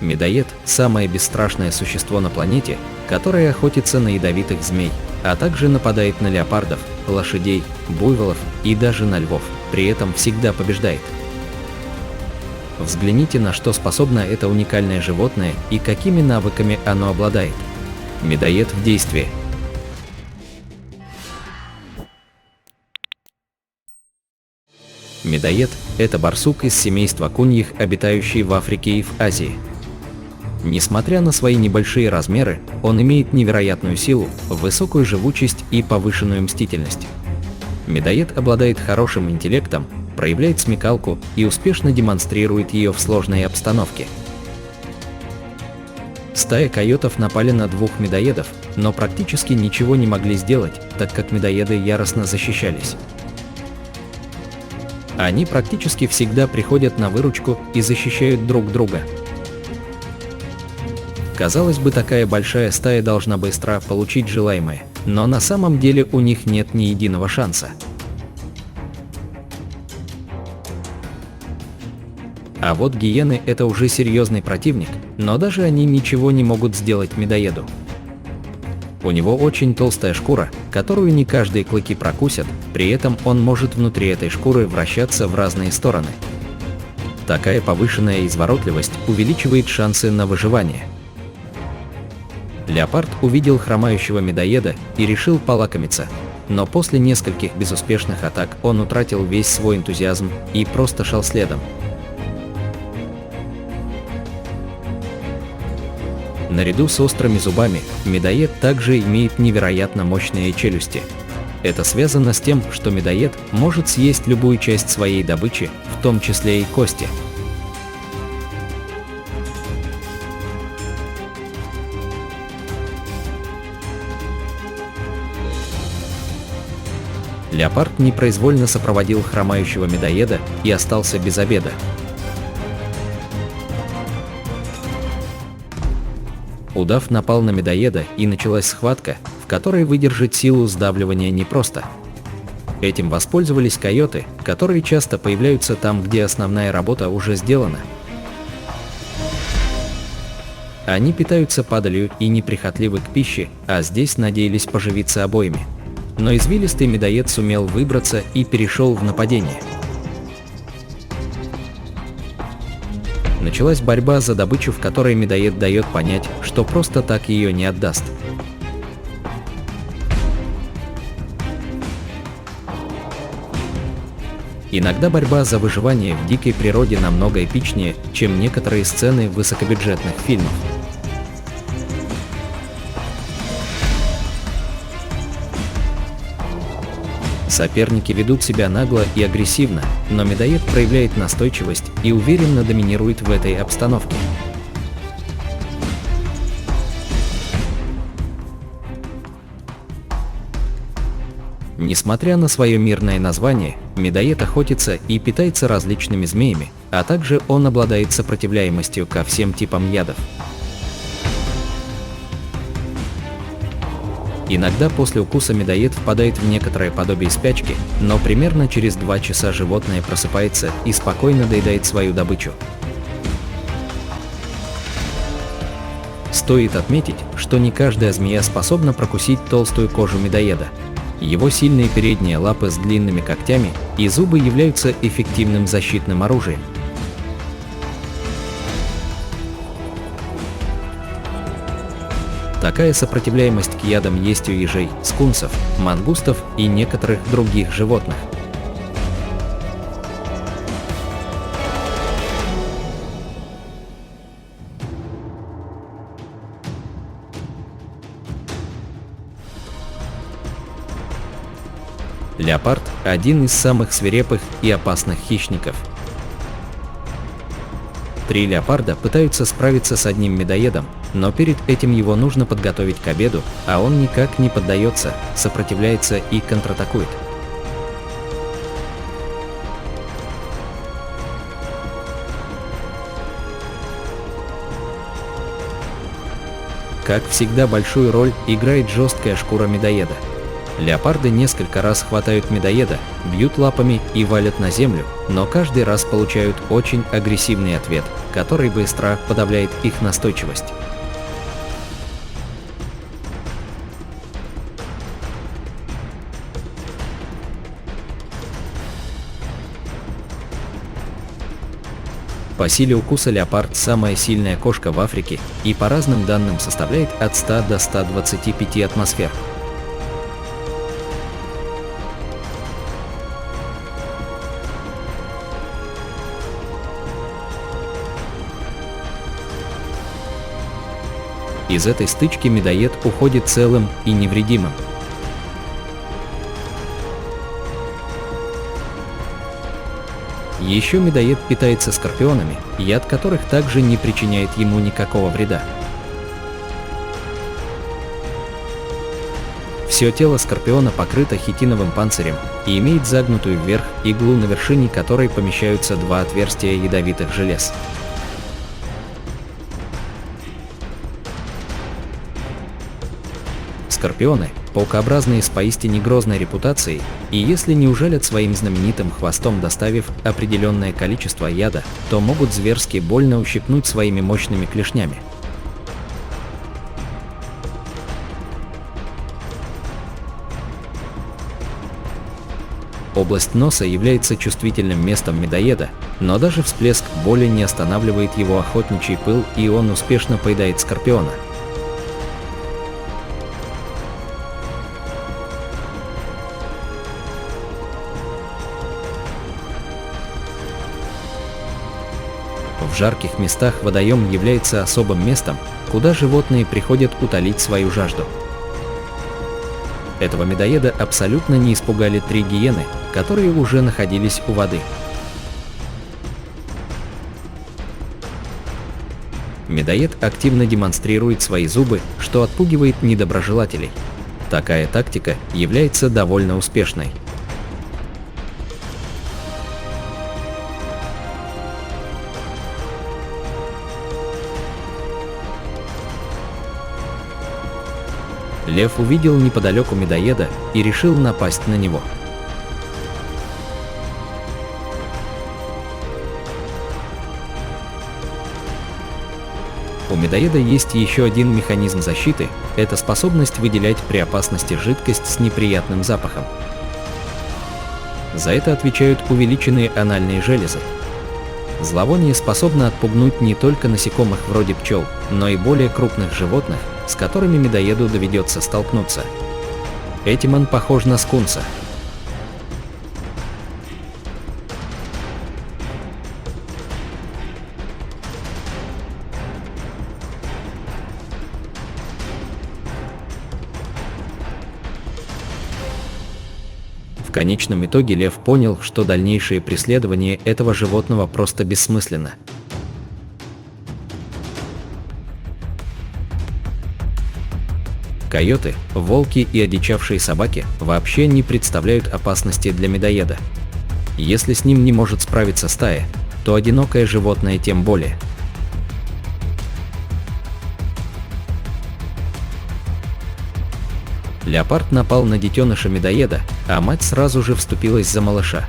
Медоед – самое бесстрашное существо на планете, которое охотится на ядовитых змей, а также нападает на леопардов, лошадей, буйволов и даже на львов, при этом всегда побеждает. Взгляните, на что способно это уникальное животное и какими навыками оно обладает. Медоед в действии. Медоед – это барсук из семейства куньих, обитающий в Африке и в Азии. Несмотря на свои небольшие размеры, он имеет невероятную силу, высокую живучесть и повышенную мстительность. Медоед обладает хорошим интеллектом, проявляет смекалку и успешно демонстрирует ее в сложной обстановке. Стая койотов напали на двух медоедов, но практически ничего не могли сделать, так как медоеды яростно защищались. Они практически всегда приходят на выручку и защищают друг друга. Казалось бы, такая большая стая должна быстро получить желаемое, но на самом деле у них нет ни единого шанса. А вот гиены – это уже серьезный противник, но даже они ничего не могут сделать медоеду. У него очень толстая шкура, которую не каждые клыки прокусят, при этом он может внутри этой шкуры вращаться в разные стороны. Такая повышенная изворотливость увеличивает шансы на выживание. Леопард увидел хромающего медоеда и решил полакомиться, но после нескольких безуспешных атак он утратил весь свой энтузиазм и просто шел следом. Наряду с острыми зубами, медоед также имеет невероятно мощные челюсти. Это связано с тем, что медоед может съесть любую часть своей добычи, в том числе и кости. Леопард непроизвольно сопроводил хромающего медоеда и остался без обеда. Удав напал на медоеда, и началась схватка, в которой выдержать силу сдавливания непросто. Этим воспользовались койоты, которые часто появляются там, где основная работа уже сделана. Они питаются падалью и неприхотливы к пище, а здесь надеялись поживиться обоими. Но извилистый медоед сумел выбраться и перешел в нападение. Началась борьба за добычу, в которой медоед дает понять, что просто так ее не отдаст. Иногда борьба за выживание в дикой природе намного эпичнее, чем некоторые сцены высокобюджетных фильмов. Соперники ведут себя нагло и агрессивно, но медоед проявляет настойчивость и уверенно доминирует в этой обстановке. Несмотря на свое мирное название, медоед охотится и питается различными змеями, а также он обладает сопротивляемостью ко всем типам ядов. Иногда после укуса медоед впадает в некоторое подобие спячки, но примерно через 2 часа животное просыпается и спокойно доедает свою добычу. Стоит отметить, что не каждая змея способна прокусить толстую кожу медоеда. Его сильные передние лапы с длинными когтями и зубы являются эффективным защитным оружием. Такая сопротивляемость к ядам есть у ежей, скунсов, мангустов и некоторых других животных. Леопард – один из самых свирепых и опасных хищников. 3 леопарда пытаются справиться с одним медоедом, но перед этим его нужно подготовить к обеду, а он никак не поддается, сопротивляется и контратакует. Как всегда, большую роль играет жесткая шкура медоеда. Леопарды несколько раз хватают медоеда, бьют лапами и валят на землю, но каждый раз получают очень агрессивный ответ, который быстро подавляет их настойчивость. По силе укуса леопард – самая сильная кошка в Африке и по разным данным составляет от 100 до 125 атмосфер. Из этой стычки медоед уходит целым и невредимым. Еще медоед питается скорпионами, яд которых также не причиняет ему никакого вреда. Все тело скорпиона покрыто хитиновым панцирем и имеет загнутую вверх иглу, на вершине которой помещаются два отверстия ядовитых желез. Скорпионы – паукообразные с поистине грозной репутацией, и если не ужалят своим знаменитым хвостом, доставив определенное количество яда, то могут зверски больно ущипнуть своими мощными клешнями. Область носа является чувствительным местом медоеда, но даже всплеск боли не останавливает его охотничий пыл, и он успешно поедает скорпиона. В жарких местах водоем является особым местом, куда животные приходят утолить свою жажду. Этого медоеда абсолютно не испугали 3 гиены, которые уже находились у воды. Медоед активно демонстрирует свои зубы, что отпугивает недоброжелателей. Такая тактика является довольно успешной. Лев увидел неподалеку медоеда и решил напасть на него. У медоеда есть еще один механизм защиты – это способность выделять при опасности жидкость с неприятным запахом. За это отвечают увеличенные анальные железы. Зловоние способно отпугнуть не только насекомых вроде пчел, но и более крупных животных, с которыми медоеду доведется столкнуться. Этим он похож на скунса. В конечном итоге лев понял, что дальнейшее преследование этого животного просто бессмысленно. Койоты, волки и одичавшие собаки вообще не представляют опасности для медоеда. Если с ним не может справиться стая, то одинокое животное тем более. Леопард напал на детеныша медоеда, а мать сразу же вступилась за малыша.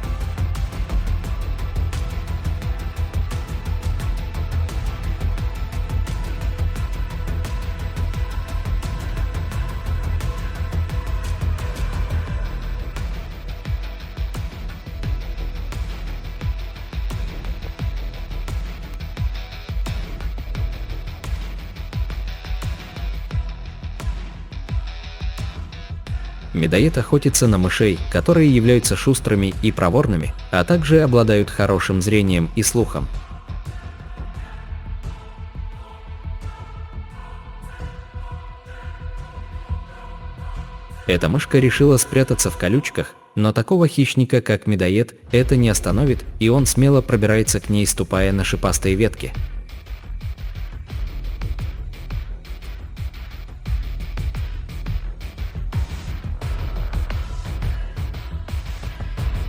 Медоед охотится на мышей, которые являются шустрыми и проворными, а также обладают хорошим зрением и слухом. Эта мышка решила спрятаться в колючках, но такого хищника, как медоед, это не остановит, и он смело пробирается к ней, ступая на шипастые ветки.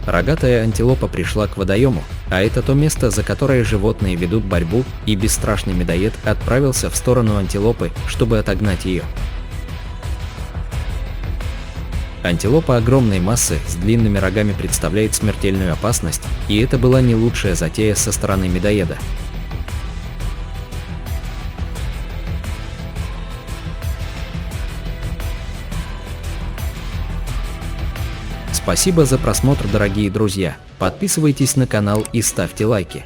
Рогатая антилопа пришла к водоему, а это то место, за которое животные ведут борьбу, и бесстрашный медоед отправился в сторону антилопы, чтобы отогнать ее. Антилопа огромной массы с длинными рогами представляет смертельную опасность, и это была не лучшая затея со стороны медоеда. Спасибо за просмотр, дорогие друзья. Подписывайтесь на канал и ставьте лайки.